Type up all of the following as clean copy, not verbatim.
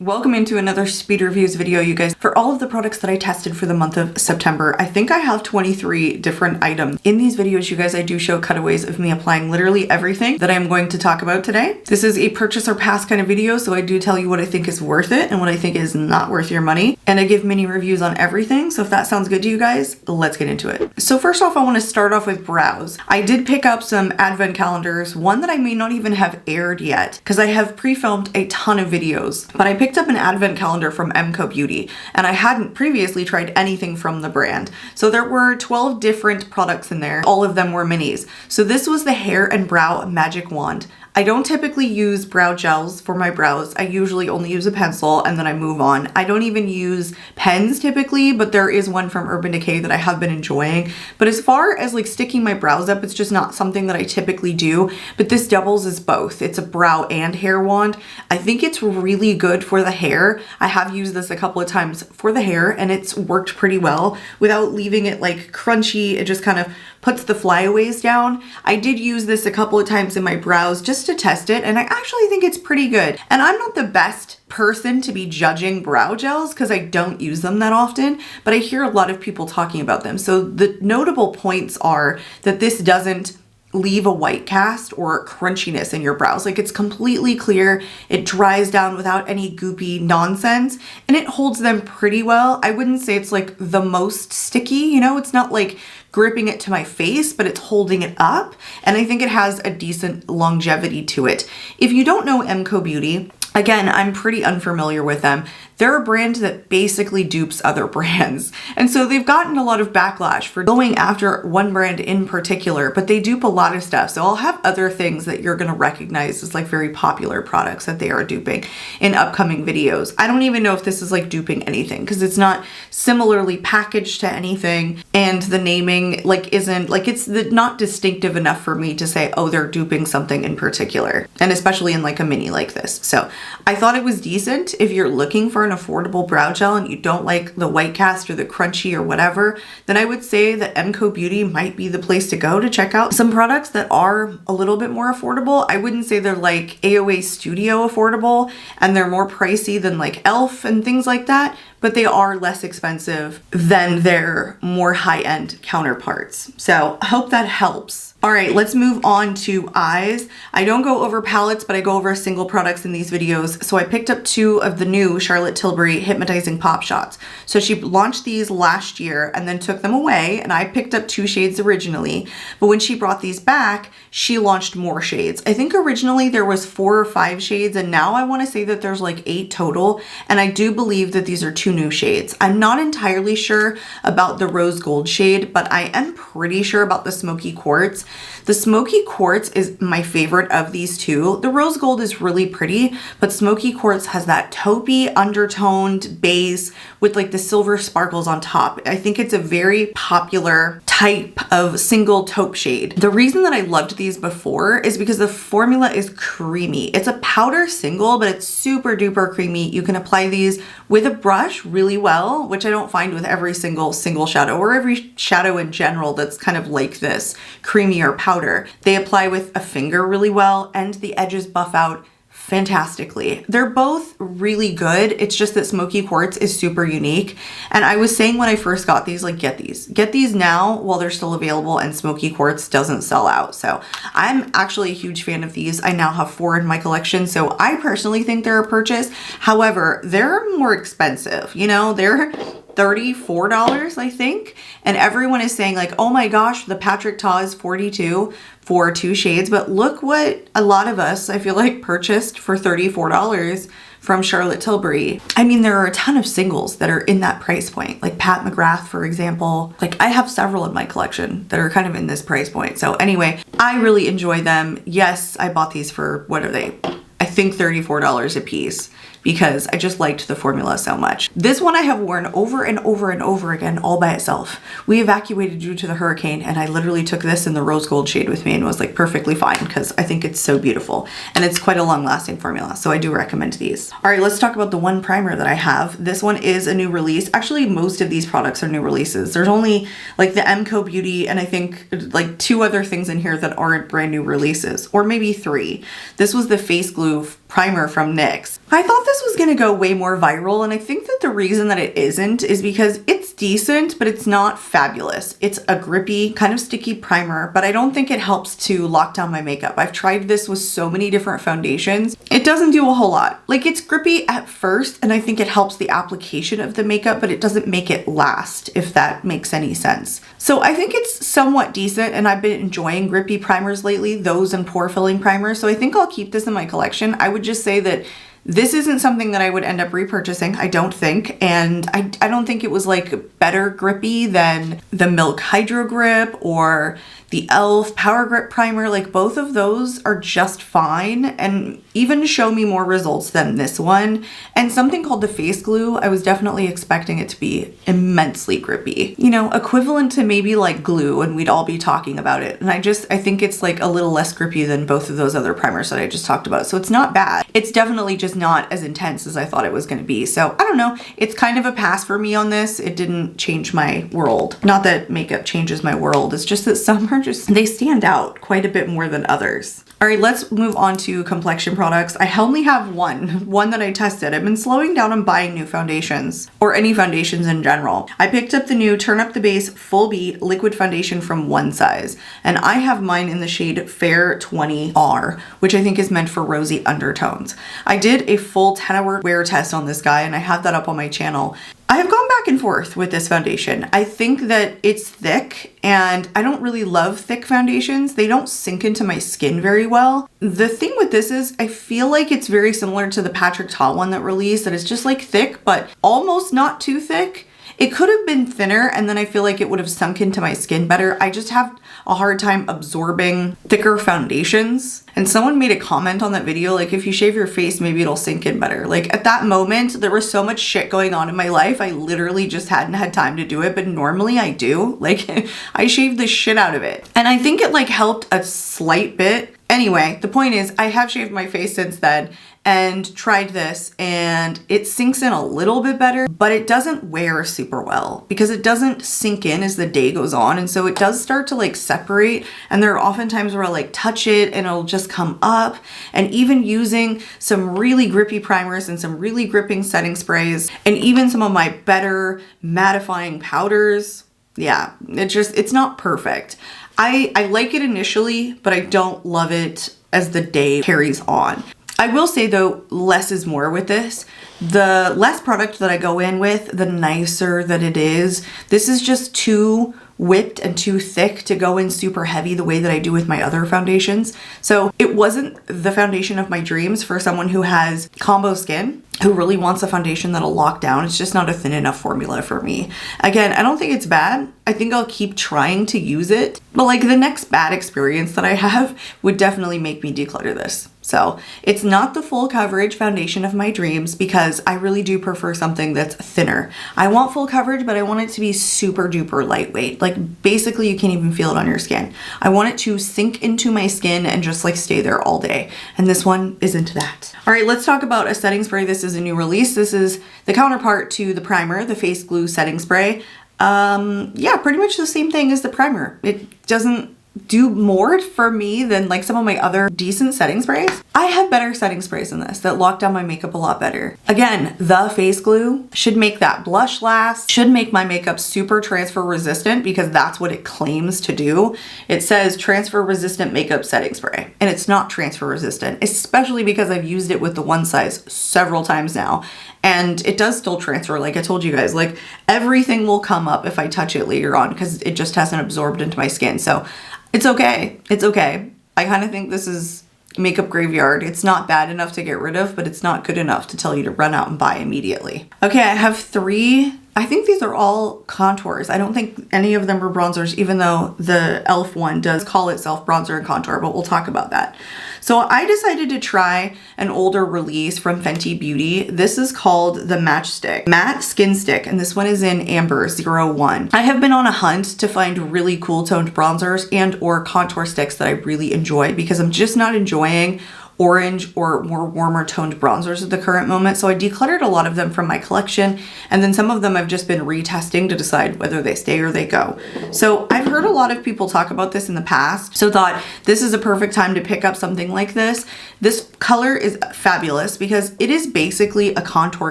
Welcome into another speed reviews video, you guys. For all of the products that I tested for the month of September, I think I have 23 different items. In these videos, you guys, I do show cutaways of me applying literally everything that I'm going to talk about today. This is a purchase or pass kind of video, so I do tell you what I think is worth it and what I think is not worth your money. And I give mini reviews on everything, so if that sounds good to you guys, let's get into it. So first off, I want to start off with brows. I did pick up some advent calendars, one that I may not even have aired yet, because I have pre-filmed a ton of videos, but I picked up an advent calendar from MCO Beauty, and I hadn't previously tried anything from the brand. So there were 12 different products in there. All of them were minis. So this was the Hair and Brow Magic Wand. I don't typically use brow gels for my brows. I usually only use a pencil and then I move on. I don't even use pens typically, but there is one from Urban Decay that I have been enjoying. But as far as like sticking my brows up, it's just not something that I typically do. But this doubles as both. It's a brow and hair wand. I think it's really good for the hair. I have used this a couple of times for the hair and it's worked pretty well without leaving it like crunchy. It just kind of puts the flyaways down. I did use this a couple of times in my brows just to test it, and I actually think it's pretty good. And I'm not the best person to be judging brow gels because I don't use them that often, but I hear a lot of people talking about them. So the notable points are that this doesn't leave a white cast or crunchiness in your brows. Like, it's completely clear, it dries down without any goopy nonsense, and it holds them pretty well. I wouldn't say it's like the most sticky, you know, it's not like gripping it to my face, but it's holding it up, and I think it has a decent longevity to it. If you don't know MCO Beauty, again, I'm pretty unfamiliar with them. They're a brand that basically dupes other brands. And so they've gotten a lot of backlash for going after one brand in particular, but they dupe a lot of stuff. So I'll have other things that you're gonna recognize as like very popular products that they are duping in upcoming videos. I don't even know if this is like duping anything because it's not similarly packaged to anything, and the naming like isn't like, it's not distinctive enough for me to say, oh, they're duping something in particular, and especially in like a mini like this. So I thought it was decent. If you're looking for an affordable brow gel and you don't like the white cast or the crunchy or whatever, then I would say that MCO Beauty might be the place to go to check out some products that are a little bit more affordable. I wouldn't say they're like AOA Studio affordable and they're more pricey than like e.l.f. and things like that, but they are less expensive than their more high-end counterparts. So I hope that helps. All right, let's move on to eyes. I don't go over palettes, but I go over single products in these videos. So I picked up two of the new Charlotte Tilbury Hypnotizing Pop Shots. So she launched these last year and then took them away, and I picked up 2 shades originally. But when she brought these back, she launched more shades. I think originally there was 4 or 5 shades, and now I wanna say that there's like 8 total. And I do believe that these are 2 new shades. I'm not entirely sure about the rose gold shade, but I am pretty sure about the smoky quartz. The smoky quartz is my favorite of these two. The rose gold is really pretty, but smoky quartz has that taupey undertoned base with like the silver sparkles on top. I think it's a very popular type of single taupe shade. The reason that I loved these before is because the formula is creamy. It's a powder single, but it's super duper creamy. You can apply these with a brush really well, which I don't find with every single shadow or every shadow in general that's kind of like this creamy or powder. They apply with a finger really well, and the edges buff out fantastically. They're both really good. It's just that smoky quartz is super unique. And I was saying when I first got these, like, get these now while they're still available and smoky quartz doesn't sell out. So I'm actually a huge fan of these. I now have 4 in my collection. So I personally think they're a purchase. However, they're more expensive. You know, they're $34, I think. And everyone is saying like, oh my gosh, the Patrick Ta is $42 for 2 shades. But look what a lot of us, I feel like, purchased for $34 from Charlotte Tilbury. I mean, there are a ton of singles that are in that price point, like Pat McGrath, for example. Like, I have several in my collection that are kind of in this price point. So anyway, I really enjoy them. Yes, I bought these for, what are they? I think $34 a piece, because I just liked the formula so much. This one I have worn over and over and over again all by itself. We evacuated due to the hurricane, and I literally took this in the rose gold shade with me and was like perfectly fine because I think it's so beautiful. And it's quite a long lasting formula, so I do recommend these. All right, let's talk about the one primer that I have. This one is a new release. Actually, most of these products are new releases. There's only like the MCO Beauty and I think like 2 other things in here that aren't brand new releases, or maybe 3. This was the face glue primer from NYX. I thought this was gonna go way more viral, and I think that the reason that it isn't is because it's decent, but it's not fabulous. It's a grippy, kind of sticky primer, but I don't think it helps to lock down my makeup. I've tried this with so many different foundations. It doesn't do a whole lot. Like, it's grippy at first, and I think it helps the application of the makeup, but it doesn't make it last, if that makes any sense. So I think it's somewhat decent, and I've been enjoying grippy primers lately, those and pore filling primers, so I think I'll keep this in my collection. I would just say that this isn't something that I would end up repurchasing, I don't think, and I don't think it was like better grippy than the Milk Hydro Grip or the e.l.f. Power Grip Primer. Like, both of those are just fine and even show me more results than this one. And something called the Face Glue, I was definitely expecting it to be immensely grippy. You know, equivalent to maybe like glue, and we'd all be talking about it. And I think it's like a little less grippy than both of those other primers that I just talked about. So it's not bad. It's definitely just not as intense as I thought it was going to be. So I don't know. It's kind of a pass for me on this. It didn't change my world. Not that makeup changes my world. It's just that some are they stand out quite a bit more than others. All right, let's move on to complexion products. I only have one that I tested. I've been slowing down on buying new foundations, or any foundations in general. I picked up the new Turn Up the Base Full Beat Liquid Foundation from One Size, and I have mine in the shade Fair 20R, which I think is meant for rosy undertones. I did a full 10-hour wear test on this guy, and I have that up on my channel. I have gone back and forth with this foundation. I think that it's thick, and I don't really love thick foundations. They don't sink into my skin very well. The thing with this is I feel like it's very similar to the Patrick Ta one that released, that it's just like thick, but almost not too thick. It could have been thinner, and then I feel like it would have sunk into my skin better. I just have a hard time absorbing thicker foundations. And someone made a comment on that video, like, if you shave your face, maybe it'll sink in better. Like, at that moment, there was so much shit going on in my life, I literally just hadn't had time to do it, but normally I do. Like, I shaved the shit out of it. And I think it like helped a slight bit. Anyway, the point is, I have shaved my face since then and tried this, and it sinks in a little bit better, but it doesn't wear super well because it doesn't sink in as the day goes on. And so it does start to like separate, and there are often times where I'll like touch it and it'll just come up. And even using some really grippy primers and some really gripping setting sprays, and even some of my better mattifying powders, yeah, it's not perfect. I like it initially, but I don't love it as the day carries on. I will say though, less is more with this. The less product that I go in with, the nicer that it is. This is just too whipped and too thick to go in super heavy the way that I do with my other foundations. So it wasn't the foundation of my dreams for someone who has combo skin, who really wants a foundation that'll lock down. It's just not a thin enough formula for me. Again, I don't think it's bad. I think I'll keep trying to use it, but like the next bad experience that I have would definitely make me declutter this. So it's not the full coverage foundation of my dreams because I really do prefer something that's thinner. I want full coverage, but I want it to be super duper lightweight. Like basically you can't even feel it on your skin. I want it to sink into my skin and just like stay there all day. And this one isn't that. All right, let's talk about a setting spray. This is a new release. This is the counterpart to the primer, the Face Glue setting spray. Yeah, pretty much the same thing as the primer. It doesn't do more for me than like some of my other decent setting sprays. I have better setting sprays than this that lock down my makeup a lot better. Again, the Face Glue should make that blush last, should make my makeup super transfer resistant because that's what it claims to do. It says transfer resistant makeup setting spray, and it's not transfer resistant, especially because I've used it with the One Size several times now. And it does still transfer, like I told you guys, like everything will come up if I touch it later on because it just hasn't absorbed into my skin. So it's okay. It's okay. I kind of think this is makeup graveyard. It's not bad enough to get rid of, but it's not good enough to tell you to run out and buy immediately. Okay, I have three. I think these are all contours. I don't think any of them are bronzers, even though the e.l.f. one does call itself bronzer and contour, but we'll talk about that. So I decided to try an older release from Fenty Beauty. This is called the Matchstick Matte Skin Stick, and this one is in Amber 01. I have been on a hunt to find really cool toned bronzers and or contour sticks that I really enjoy because I'm just not enjoying orange or more warmer toned bronzers at the current moment. So I decluttered a lot of them from my collection, and then some of them I've just been retesting to decide whether they stay or they go. So I've heard a lot of people talk about this in the past, so thought this is a perfect time to pick up something like this. This color is fabulous because it is basically a contour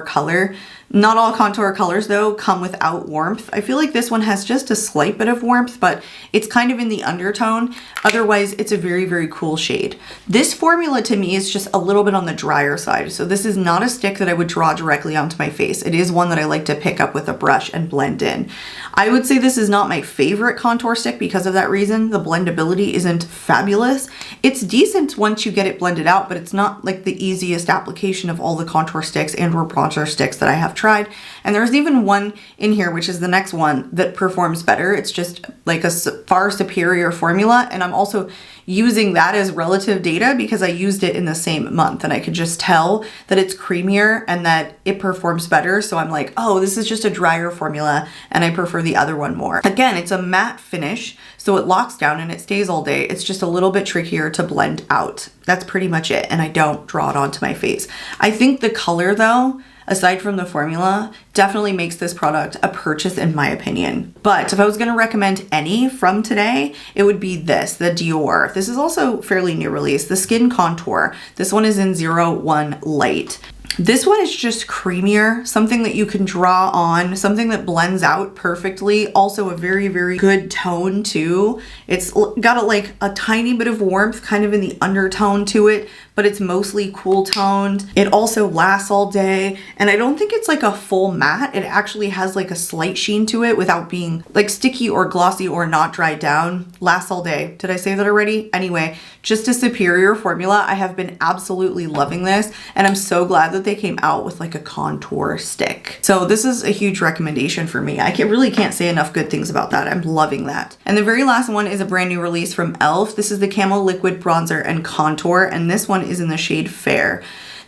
color. Not all contour colors though come without warmth. I feel like this one has just a slight bit of warmth, but it's kind of in the undertone. Otherwise, it's a very, very cool shade. This formula to me is just a little bit on the drier side. So this is not a stick that I would draw directly onto my face. It is one that I like to pick up with a brush and blend in. I would say this is not my favorite contour stick because of that reason. The blendability isn't fabulous. It's decent once you get it blended out, but it's not like the easiest application of all the contour sticks and or bronzer sticks that I have tried. And there's even one in here, which is the next one, that performs better. It's just like a far superior formula. And I'm also using that as relative data because I used it in the same month and I could just tell that it's creamier and that it performs better. So I'm like, oh, this is just a drier formula and I prefer the other one more. Again, it's a matte finish, so it locks down and it stays all day. It's just a little bit trickier to blend out. That's pretty much it. And I don't draw it onto my face. I think the color though, aside from the formula, definitely makes this product a purchase in my opinion. But if I was gonna recommend any from today, it would be this, the Dior. This is also fairly new release, the Skin Contour. This one is in 01 Light. This one is just creamier, something that you can draw on, something that blends out perfectly. Also a very, very good tone too. It's got like a tiny bit of warmth kind of in the undertone to it, but it's mostly cool toned. It also lasts all day. And I don't think it's like a full matte. It actually has like a slight sheen to it without being like sticky or glossy or not dried down. Lasts all day. Did I say that already? Anyway, just a superior formula. I have been absolutely loving this. And I'm so glad that they came out with like a contour stick. So this is a huge recommendation for me. I really can't say enough good things about that. I'm loving that. And the very last one is a brand new release from e.l.f. This is the Camel Liquid Bronzer and Contour. And this one is in the shade Fair.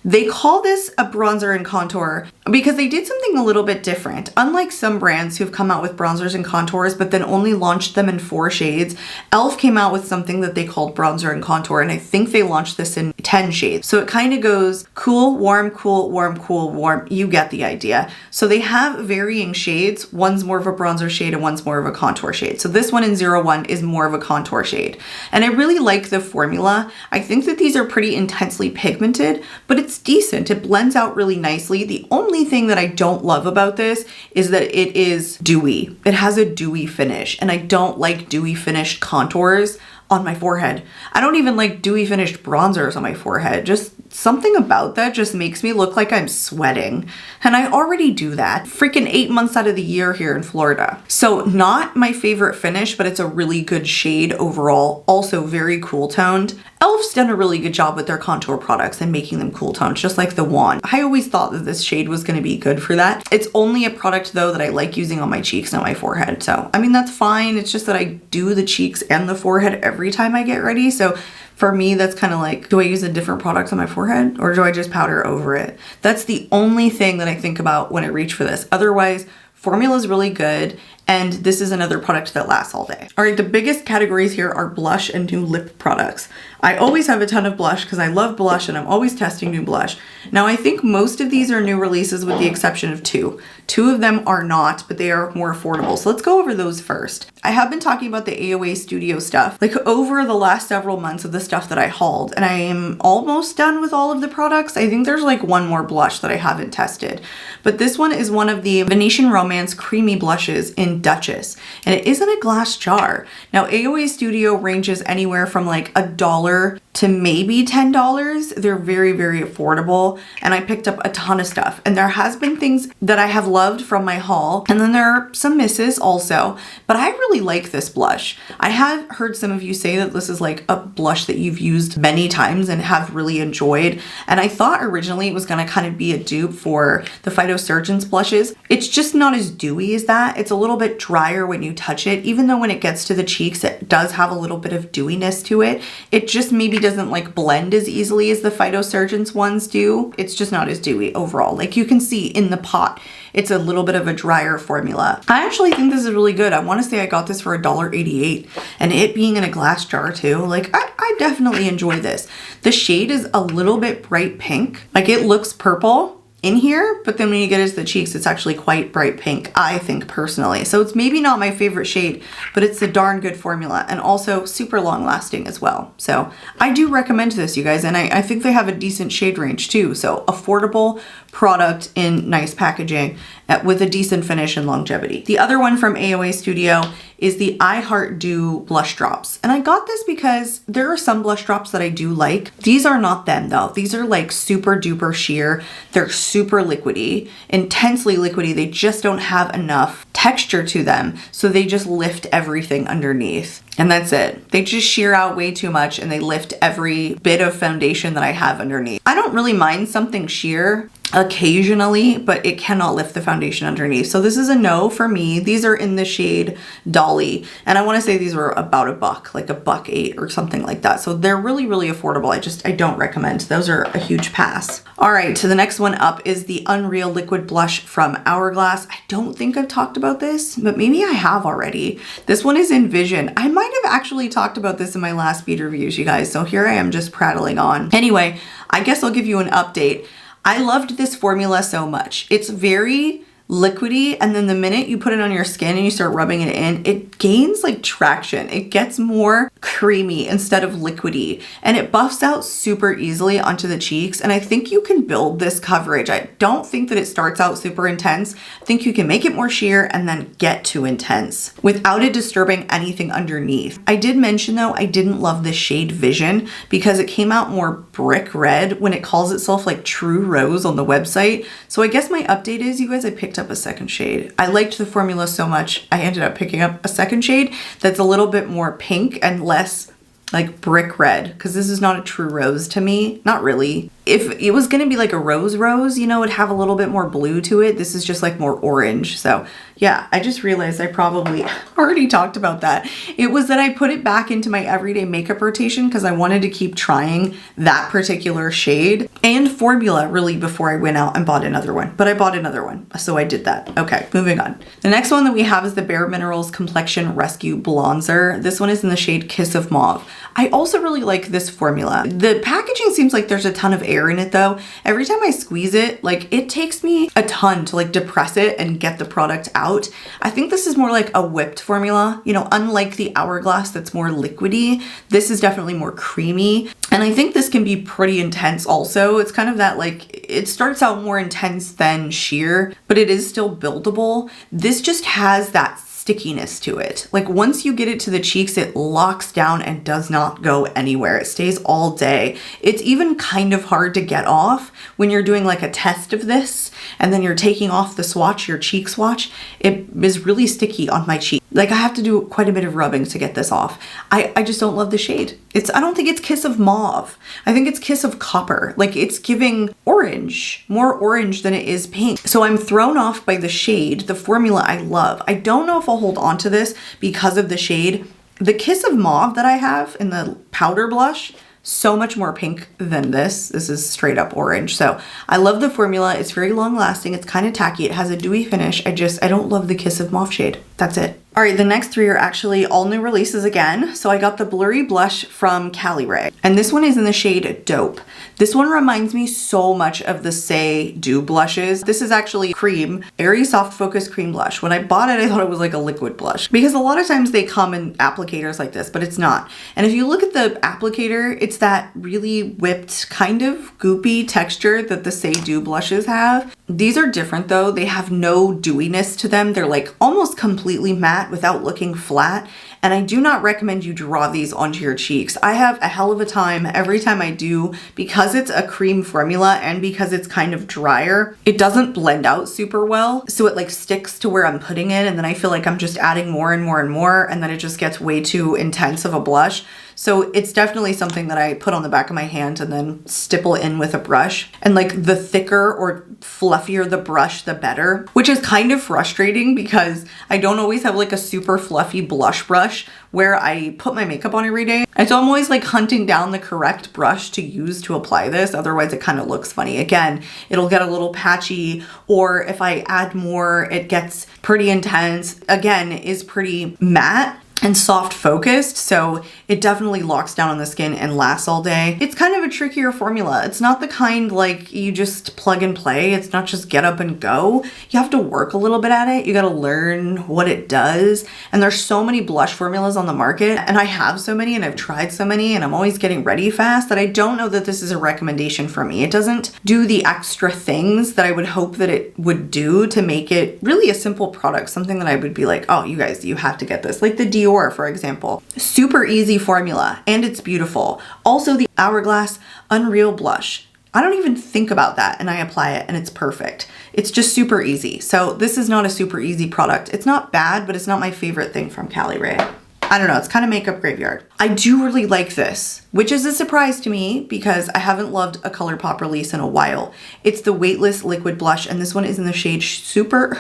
They call this a bronzer and contour because they did something a little bit different. Unlike some brands who've come out with bronzers and contours but then only launched them in 4 shades, e.l.f. came out with something that they called bronzer and contour, and I think they launched this in 10 shades. So it kind of goes cool, warm, cool, warm, cool, warm. You get the idea. So they have varying shades. One's more of a bronzer shade and one's more of a contour shade. So this one in 01 is more of a contour shade. And I really like the formula. I think that these are pretty intensely pigmented, but it's decent. It blends out really nicely. The only thing that I don't love about this is that it is dewy. It has a dewy finish, and I don't like dewy finished contours on my forehead. I don't even like dewy finished bronzers on my forehead. Just something about that just makes me look like I'm sweating. And I already do that freaking 8 months out of the year here in Florida. So not my favorite finish, but it's a really good shade overall. Also very cool toned. e.l.f.'s done a really good job with their contour products and making them cool toned, just like the wand. I always thought that this shade was gonna be good for that. It's only a product though that I like using on my cheeks and my forehead. So, I mean, that's fine. It's just that I do the cheeks and the forehead every time I get ready. So for me, that's kind of like, do I use a different product on my forehead or do I just powder over it? That's the only thing that I think about when I reach for this. Otherwise, formula is really good. And this is another product that lasts all day. All right, the biggest categories here are blush and new lip products. I always have a ton of blush because I love blush and I'm always testing new blush. Now I think most of these are new releases with the exception of 2. 2 of them are not, but they are more affordable. So let's go over those first. I have been talking about the AOA Studio stuff like over the last several months of the stuff that I hauled, and I am almost done with all of the products. I think there's like one more blush that I haven't tested, but this one is one of the Venetian Romance creamy blushes in Duchess, and it is in a glass jar. Now AOA Studio ranges anywhere from like $1 to maybe $10. They're very, very affordable, and I picked up a ton of stuff, and there has been things that I have loved from my haul, and then there are some misses also, but I really like this blush. I have heard some of you say that this is like a blush that you've used many times and have really enjoyed, and I thought originally it was gonna kind of be a dupe for the Phytosurgeon's blushes. It's just not as dewy as that. It's a little bit drier when you touch it, even though when it gets to the cheeks it does have a little bit of dewiness to it. It just maybe doesn't like blend as easily as the Phytosurgeon's ones do. It's just not as dewy overall. Like you can see in the pot, it's a little bit of a drier formula. I actually think this is really good. I want to say I got this for $1.88, and it being in a glass jar too, like I definitely enjoy this. The shade is a little bit bright pink. Like it looks purple in here, but then when you get into the cheeks, it's actually quite bright pink, I think personally. So it's maybe not my favorite shade, but it's a darn good formula and also super long lasting as well. So I do recommend this, you guys, and I think they have a decent shade range too. So affordable product in nice packaging with a decent finish and longevity. The other one from AOA Studio is the I Heart Dew blush drops. And I got this because there are some blush drops that I do like. These are not them though. These are like super duper sheer. They're super liquidy, intensely liquidy. They just don't have enough texture to them. So they just lift everything underneath. And that's it. They just sheer out way too much and they lift every bit of foundation that I have underneath. I don't really mind something sheer occasionally, but it cannot lift the foundation underneath. So this is a no for me. These are in the shade Dolly. And I want to say these were about $1, like $1.08 or something like that. So they're really, really affordable. I don't recommend. Those are a huge pass. All right, so the next one up is the Unreal Liquid Blush from Hourglass. I don't think I've talked about this, but maybe I have already. This one is in Vision. I might have actually talked about this in my last bead reviews, you guys. So here I am just prattling on. Anyway, I guess I'll give you an update. I loved this formula so much. It's very liquidy, and then the minute you put it on your skin and you start rubbing it in, it gains like traction. It gets more creamy instead of liquidy, and it buffs out super easily onto the cheeks. And I think you can build this coverage. I don't think that it starts out super intense. I think you can make it more sheer and then get to intense without it disturbing anything underneath. I did mention though, I didn't love the shade Vision because it came out more brick red when it calls itself like True Rose on the website. So I guess my update is, you guys, I picked up a second shade. I liked the formula so much, I ended up picking up a second shade that's a little bit more pink and less like brick red, because this is not a true rose to me. Not really. If it was gonna be like a rose, you know, it'd have a little bit more blue to it. This is just like more orange. So yeah, I just realized I probably already talked about that. It was that I put it back into my everyday makeup rotation because I wanted to keep trying that particular shade and formula really before I went out and bought another one. But I bought another one, so I did that. Okay, moving on. The next one that we have is the Bare Minerals Complexion Rescue Bronzer. This one is in the shade Kiss of Mauve. I also really like this formula. The packaging seems like there's a ton of air in it though. Every time I squeeze it, like it takes me a ton to like depress it and get the product out. I think this is more like a whipped formula, you know, unlike the Hourglass that's more liquidy. This is definitely more creamy. And I think this can be pretty intense also. It's kind of that like, it starts out more intense than sheer, but it is still buildable. This just has that stickiness to it. Like once you get it to the cheeks, it locks down and does not go anywhere. It stays all day. It's even kind of hard to get off when you're doing like a test of this and then you're taking off the swatch, your cheek swatch. It is really sticky on my cheek. Like I have to do quite a bit of rubbing to get this off. I just don't love the shade. I don't think it's Kiss of Mauve. I think it's Kiss of Copper. Like it's giving orange, more orange than it is pink. So I'm thrown off by the shade. The formula I love. I don't know if I'll hold on to this because of the shade. The Kiss of Mauve that I have in the powder blush, so much more pink than this. This is straight up orange. So I love the formula. It's very long lasting. It's kind of tacky. It has a dewy finish. I don't love the Kiss of Mauve shade. That's it. All right, the next three are actually all new releases again. So I got the Blurry Blush from Ray, and this one is in the shade Dope. This one reminds me so much of the Say Dew blushes. This is actually cream, very soft focus cream blush. When I bought it, I thought it was like a liquid blush because a lot of times they come in applicators like this, but it's not. And if you look at the applicator, it's that really whipped kind of goopy texture that the Say Dew blushes have. These are different though. They have no dewiness to them. They're like almost completely matte without looking flat. And I do not recommend you draw these onto your cheeks. I have a hell of a time every time I do because it's a cream formula and because it's kind of drier. It doesn't blend out super well. So it like sticks to where I'm putting it. And then I feel like I'm just adding more and more and more. And then it just gets way too intense of a blush. So it's definitely something that I put on the back of my hand and then stipple in with a brush. And like the thicker or fluffier the brush, the better, which is kind of frustrating because I don't always have like a super fluffy blush brush where I put my makeup on every day. And so I'm always like hunting down the correct brush to use to apply this. Otherwise it kind of looks funny. Again, it'll get a little patchy, or if I add more, it gets pretty intense. Again, is pretty matte. and soft focused, so it definitely locks down on the skin and lasts all day. It's kind of a trickier formula. It's not the kind like you just plug and play. It's not just get up and go. You have to work a little bit at it. You got to learn what it does. And there's so many blush formulas on the market, and I have so many and I've tried so many, and I'm always getting ready fast that I don't know that this is a recommendation for me. It doesn't do the extra things that I would hope that it would do to make it really a simple product, something that I would be like, oh, you guys, you have to get this. Like the Dior, for example. Super easy formula, and it's beautiful. Also the Hourglass Unreal Blush. I don't even think about that, and I apply it and it's perfect. It's just super easy. So this is not a super easy product. It's not bad, but it's not my favorite thing from KARIM. I don't know, it's kind of makeup graveyard. I do really like this, which is a surprise to me because I haven't loved a Colourpop release in a while. It's the Weightless Liquid Blush, and this one is in the shade Super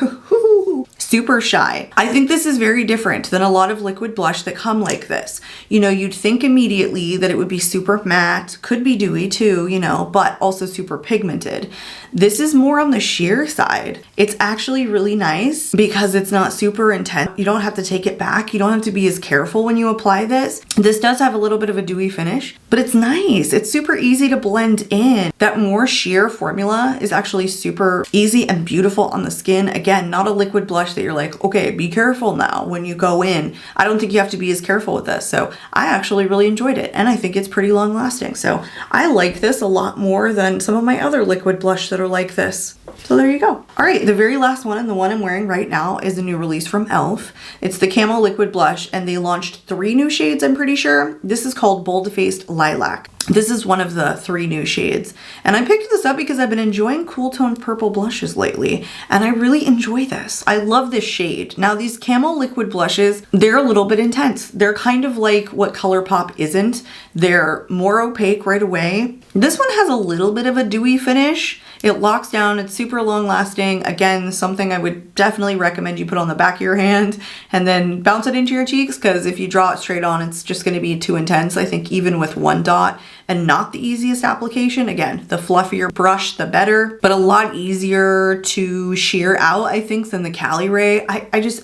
Shy. I think this is very different than a lot of liquid blush that come like this. You know, you'd think immediately that it would be super matte, could be dewy too, you know, but also super pigmented. This is more on the sheer side. It's actually really nice because it's not super intense. You don't have to take it back. You don't have to be as careful when you apply this. This does have a little bit of a dewy finish, but it's nice. It's super easy to blend in. That more sheer formula is actually super easy and beautiful on the skin. Again, not a liquid blush that you're like, okay, be careful now when you go in. I don't think you have to be as careful with this. So I actually really enjoyed it, and I think it's pretty long lasting. So I like this a lot more than some of my other liquid blush that are like this. So there you go. All right, the very last one, and the one I'm wearing right now, is a new release from e.l.f. It's the Camel Liquid Blush, and they launched 3 new shades, I'm pretty sure. This is called Bold Faced Lilac. This is one of the 3 new shades, and I picked this up because I've been enjoying cool toned purple blushes lately, and I really enjoy this. I love this shade. Now these Camel liquid blushes, they're a little bit intense. They're kind of like what Colourpop isn't. They're more opaque right away. This one has a little bit of a dewy finish. It locks down, it's super long lasting. Again, something I would definitely recommend you put on the back of your hand and then bounce it into your cheeks, because if you draw it straight on, it's just gonna be too intense. I think even with one dot and not the easiest application, again, the fluffier brush, the better, but a lot easier to sheer out, I think, than the KARIM.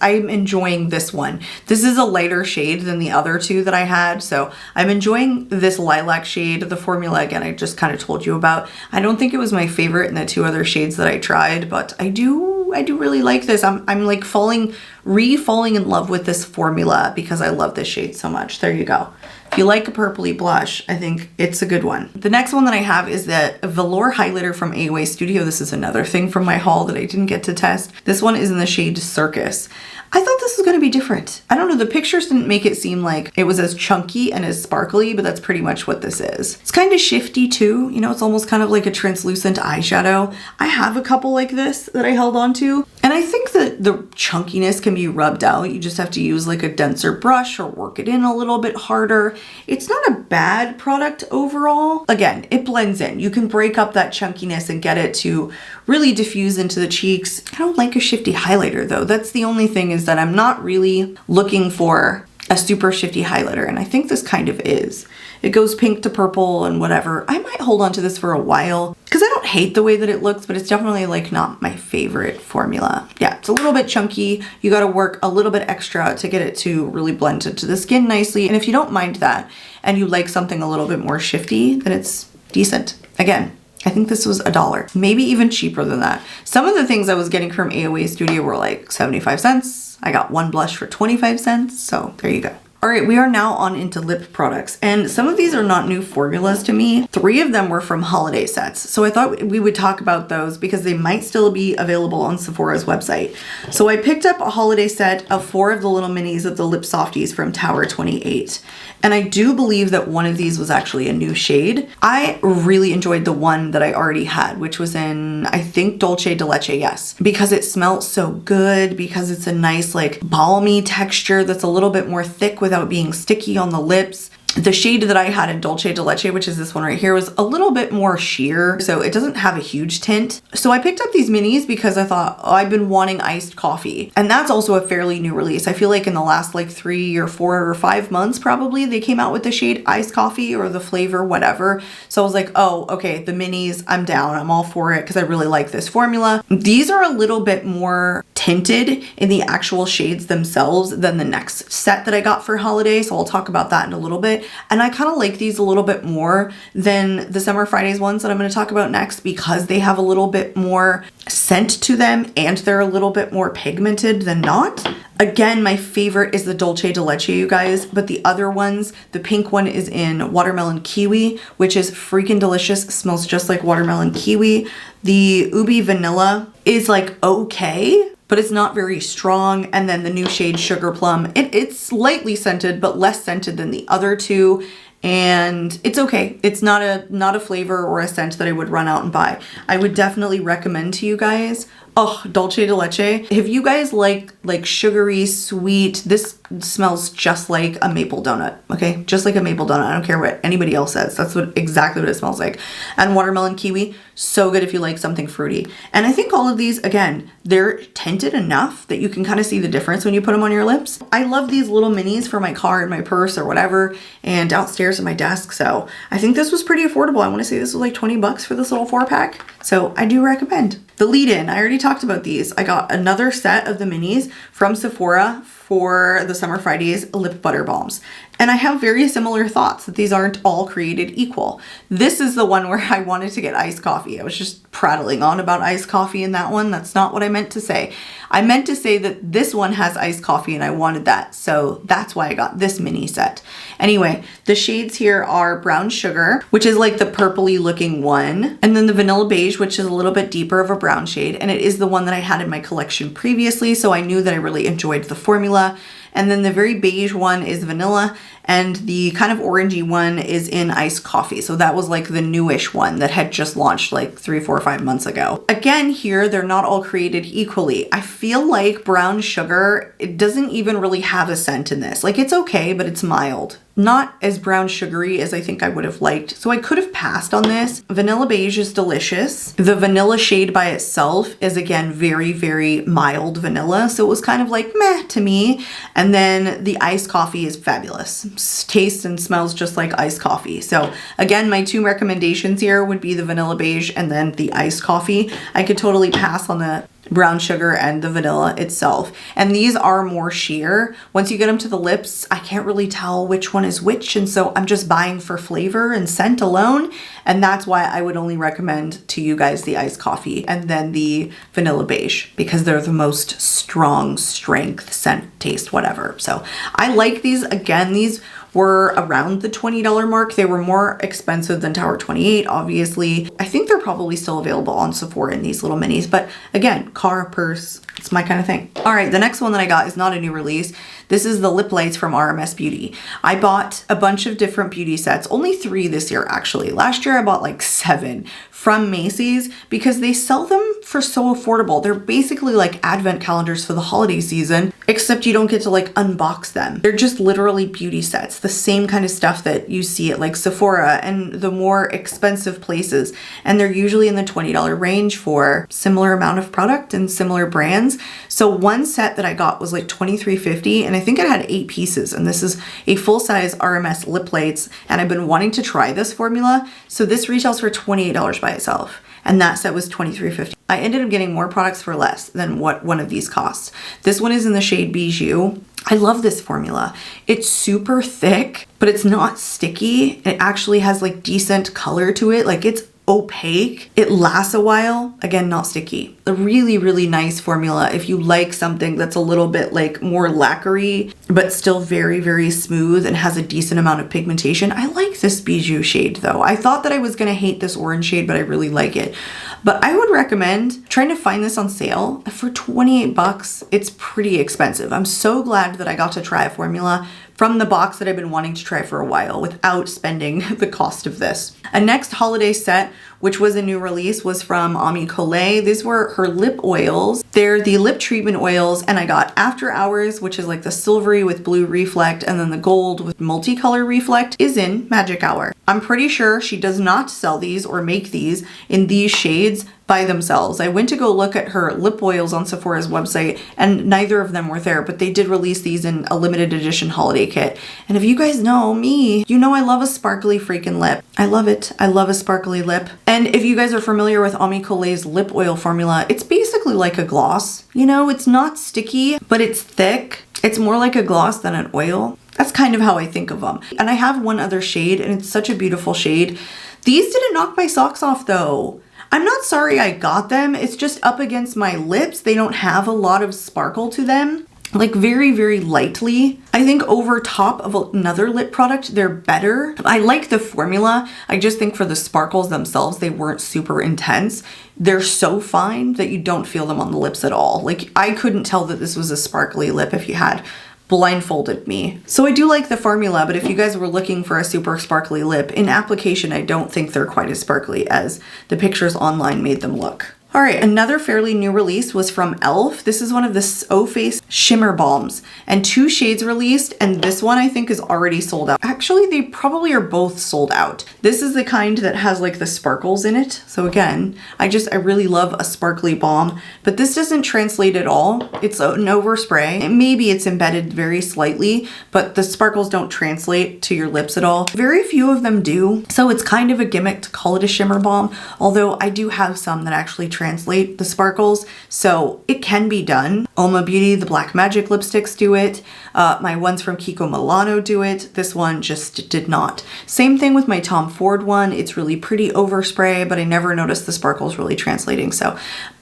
I'm enjoying this one. This is a lighter shade than the other 2 that I had, so I'm enjoying this lilac shade. The formula, again, I just kind of told you about. I don't think it was my favorite in the 2 other shades that I tried, but I do really like this. I'm like falling in love with this formula because I love this shade so much. There you go. If you like a purpley blush, I think it's a good one. The next one that I have is the Velour highlighter from AOA Studio. This is another thing from my haul that I didn't get to test. This one is in the shade Circus. I thought this was gonna be different. I don't know, the pictures didn't make it seem like it was as chunky and as sparkly, but that's pretty much what this is. It's kind of shifty too. You know, it's almost kind of like a translucent eyeshadow. I have a couple like this that I held on to, and I think that the chunkiness can be rubbed out. You just have to use like a denser brush or work it in a little bit harder. It's not a bad product overall. Again, it blends in. You can break up that chunkiness and get it to really diffuse into the cheeks. I don't like a shifty highlighter though. That's the only thing, is that I'm not really looking for a super shifty highlighter, and I think this kind of is. It goes pink to purple and whatever. I might hold on to this for a while because I don't hate the way that it looks, but it's definitely like not my favorite formula. Yeah, it's a little bit chunky. You got to work a little bit extra to get it to really blend into the skin nicely. And if you don't mind that and you like something a little bit more shifty, then it's decent. Again, I think this was $1, maybe even cheaper than that. Some of the things I was getting from AOA Studio were like 75 cents. I got one blush for 25 cents, so there you go. All right, we are now on into lip products, and some of these are not new formulas to me. 3 of them were from holiday sets, so I thought we would talk about those because they might still be available on Sephora's website. So I picked up a holiday set of 4 of the little minis of the Lip Softies from Tower 28. And I do believe that one of these was actually a new shade. I really enjoyed the one that I already had, which was in, I think, Dolce de Leche, yes. Because it smelled so good, because it's a nice like balmy texture that's a little bit more thick without being sticky on the lips. The shade that I had in Dolce de Leche, which is this one right here, was a little bit more sheer, so it doesn't have a huge tint. So I picked up these minis because I thought, oh, I've been wanting iced coffee. And that's also a fairly new release. I feel like in the last like 3 or 4 or 5 months, probably, they came out with the shade iced coffee or the flavor, whatever. So I was like, oh, okay, the minis, I'm down. I'm all for it because I really like this formula. These are a little bit more tinted in the actual shades themselves than the next set that I got for holiday, so I'll talk about that in a little bit. And I kind of like these a little bit more than the Summer Fridays ones that I'm going to talk about next, because they have a little bit more scent to them and they're a little bit more pigmented than not. Again, my favorite is the Dolce de Leche, you guys, but the other ones, the pink one is in Watermelon Kiwi, which is freaking delicious. It smells just like watermelon kiwi. The Ubi Vanilla is like okay, but it's not very strong. And then the new shade Sugar Plum, it's lightly scented, but less scented than the other two. And it's okay. It's not a flavor or a scent that I would run out and buy. I would definitely recommend to you guys. Oh, Dolce de Leche. If you guys like sugary, sweet, this smells just like a maple donut, okay? Just like a maple donut. I don't care what anybody else says. That's exactly what it smells like. And Watermelon Kiwi, so good if you like something fruity. And I think all of these, again, they're tinted enough that you can kind of see the difference when you put them on your lips. I love these little minis for my car and my purse or whatever, and downstairs at my desk. So I think this was pretty affordable. I want to say this was like 20 bucks for this little 4-pack. So I do recommend. The lead-in, I already talked about these. I got another set of the minis from Sephora for the Summer Fridays lip butter balms. And I have very similar thoughts that these aren't all created equal. This is the one where I wanted to get iced coffee. I was just prattling on about iced coffee in that one. That's not what I meant to say. I meant to say that this one has iced coffee and I wanted that. So that's why I got this mini set. Anyway, the shades here are Brown Sugar, which is like the purpley looking one. And then the Vanilla Beige, which is a little bit deeper of a brown shade. And it is the one that I had in my collection previously. So I knew that I really enjoyed the formula. And then the very beige one is vanilla, and the kind of orangey one is in iced coffee. So that was like the newish one that had just launched like 3, 4, 5 months ago. Again, here, they're not all created equally. I feel like Brown Sugar, it doesn't even really have a scent in this. Like, it's okay, but it's mild. Not as brown sugary as I think I would have liked. So I could have passed on this. Vanilla Beige is delicious. The vanilla shade by itself is, again, very, very mild vanilla. So it was kind of like meh to me. And then the iced coffee is fabulous. Tastes and smells just like iced coffee. So again, my 2 recommendations here would be the Vanilla Beige and then the iced coffee. I could totally pass on the Brown Sugar and the vanilla itself. And these are more sheer. Once you get them to the lips, I can't really tell which one is which. And so I'm just buying for flavor and scent alone. And that's why I would only recommend to you guys the iced coffee and then the Vanilla Beige, because they're the most strong strength, scent, taste, whatever. So I like these. Again, these were around the $20 mark. They were more expensive than Tower 28, obviously. I think they're probably still available on Sephora in these little minis, but again, car, purse, it's my kind of thing. All right, the next one that I got is not a new release. This is the Lip Lights from RMS Beauty. I bought a bunch of different beauty sets, only 3 this year actually. Last year I bought like 7 from Macy's because they sell them for so affordable. They're basically like advent calendars for the holiday season, except you don't get to like unbox them. They're just literally beauty sets, the same kind of stuff that you see at like Sephora and the more expensive places. And they're usually in the $20 range for similar amount of product and similar brands. So one set that I got was like $23.50 and I think it had 8 pieces. And this is a full-size RMS Lip Lights. And I've been wanting to try this formula. So this retails for $28 by itself. And that set was $23.50. I ended up getting more products for less than what one of these costs. This one is in the shade Bijou. I love this formula. It's super thick, but it's not sticky. It actually has like decent color to it. Like it's opaque. It lasts a while. Again, not sticky. A really, really nice formula if you like something that's a little bit like more lacquery, but still very, very smooth and has a decent amount of pigmentation. I like this Bijou shade though. I thought that I was gonna hate this orange shade, but I really like it. But I would recommend trying to find this on sale for 28 bucks. It's pretty expensive. I'm so glad that I got to try a formula from the box that I've been wanting to try for a while without spending the cost of this. A next holiday set, which was a new release, was from Ami Collet. These were her lip oils. They're the lip treatment oils, and I got After Hours, which is like the silvery with blue reflect, and then the gold with multicolor reflect is in Magic Hour. I'm pretty sure she does not sell these or make these in these shades, by themselves. I went to go look at her lip oils on Sephora's website and neither of them were there, but they did release these in a limited edition holiday kit. And if you guys know me, you know I love a sparkly freaking lip. I love it. I love a sparkly lip. And if you guys are familiar with Ami Colay's lip oil formula, it's basically like a gloss. You know, it's not sticky, but it's thick. It's more like a gloss than an oil. That's kind of how I think of them. And I have one other shade and it's such a beautiful shade. These didn't knock my socks off though. I'm not sorry I got them. It's just up against my lips. They don't have a lot of sparkle to them. Like very, very lightly. I think over top of another lip product, they're better. I like the formula. I just think for the sparkles themselves, they weren't super intense. They're so fine that you don't feel them on the lips at all. Like I couldn't tell that this was a sparkly lip if you had blindfolded me. So I do like the formula, but if you guys were looking for a super sparkly lip, in application, I don't think they're quite as sparkly as the pictures online made them look. All right, another fairly new release was from e.l.f. This is one of the So Faced Shimmer Balms and 2 shades released, and this one I think is already sold out. Actually, they probably are both sold out. This is the kind that has like the sparkles in it. So again, I really love a sparkly balm, but this doesn't translate at all. It's an overspray. Maybe it's embedded very slightly, but the sparkles don't translate to your lips at all. Very few of them do. So it's kind of a gimmick to call it a shimmer balm, although I do have some that actually translate the sparkles, so it can be done. MCO Beauty, the Black Magic lipsticks do it. My ones from Kiko Milano do it. This one just did not. Same thing with my Tom Ford one. It's really pretty overspray, but I never noticed the sparkles really translating. So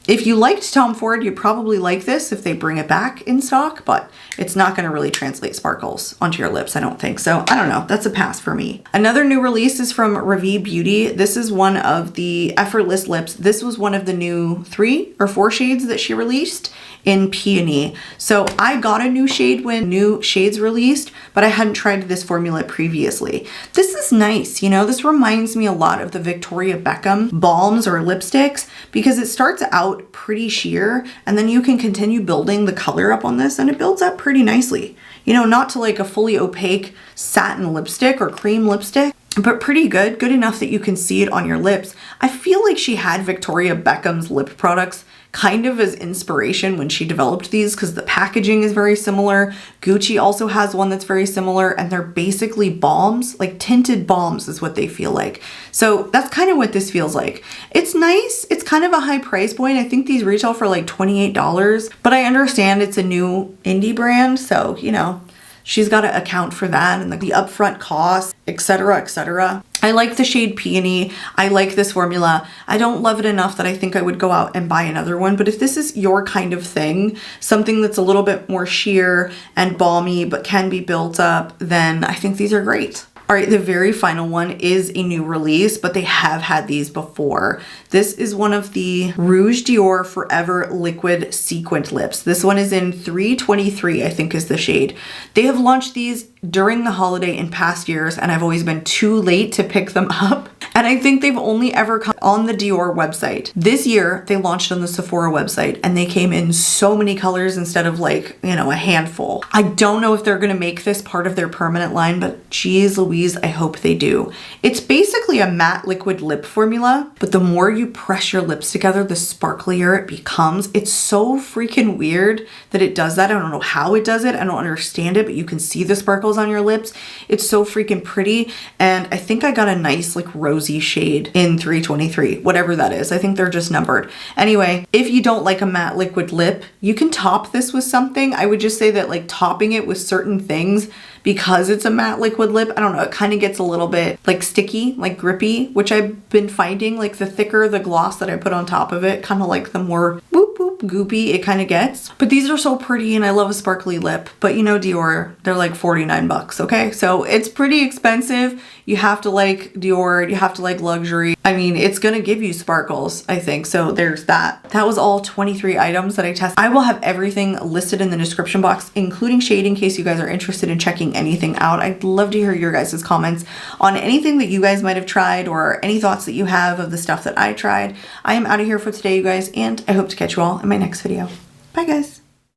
if you liked Tom Ford, you'd probably like this if they bring it back in stock, but it's not going to really translate sparkles onto your lips, I don't think. So I don't know, that's a pass for me. Another new release is from Ravie Beauty. This is one of the Effortless lips. This was one of the new 3 or 4 shades that she released in Peony. So I got a new shade when new shades released, but I hadn't tried this formula previously. This is nice, you know, this reminds me a lot of the Victoria Beckham balms or lipsticks because it starts out pretty sheer and then you can continue building the color up on this and it builds up pretty nicely. You know, not to like a fully opaque satin lipstick or cream lipstick, but pretty good, good enough that you can see it on your lips. I feel like she had Victoria Beckham's lip products kind of as inspiration when she developed these because the packaging is very similar. Gucci also has one that's very similar and they're basically balms, like tinted balms is what they feel like. So that's kind of what this feels like. It's nice. It's kind of a high price point. I think these retail for like $28, but I understand it's a new indie brand. So, you know, she's got to account for that and the upfront costs, etc., etc. I like the shade Peony. I like this formula. I don't love it enough that I think I would go out and buy another one. But if this is your kind of thing, something that's a little bit more sheer and balmy but can be built up, then I think these are great. All right, the very final one is a new release, but they have had these before. This is one of the Rouge Dior Forever Liquid Sequined Lips. This one is in 323, I think is the shade. They have launched these during the holiday in past years, and I've always been too late to pick them up. And I think they've only ever come on the Dior website. This year, they launched on the Sephora website, and they came in so many colors instead of like, you know, a handful. I don't know if they're gonna make this part of their permanent line, but geez Louise, I hope they do. It's basically a matte liquid lip formula, but the more you press your lips together, the sparklier it becomes. It's so freaking weird that it does that. I don't know how it does it. I don't understand it, but you can see the sparkles on your lips. It's so freaking pretty. And I think I got a nice like rosy shade in 323, whatever that is. I think they're just numbered. Anyway, if you don't like a matte liquid lip, you can top this with something. I would just say that like topping it with certain things, because it's a matte liquid lip, I don't know, it kind of gets a little bit like sticky, like grippy, which I've been finding like the thicker the gloss that I put on top of it, kind of like the more boop boop goopy it kind of gets. But these are so pretty and I love a sparkly lip. But you know Dior, they're like 49 bucks, okay? So it's pretty expensive. You have to like Dior, you have to like luxury. I mean, it's gonna give you sparkles, I think. So there's that. That was all 23 items that I tested. I will have everything listed in the description box, including shade in case you guys are interested in checking anything out. I'd love to hear your guys' comments on anything that you guys might have tried or any thoughts that you have of the stuff that I tried. I am out of here for today, you guys, and I hope to catch you all in my next video. Bye, guys.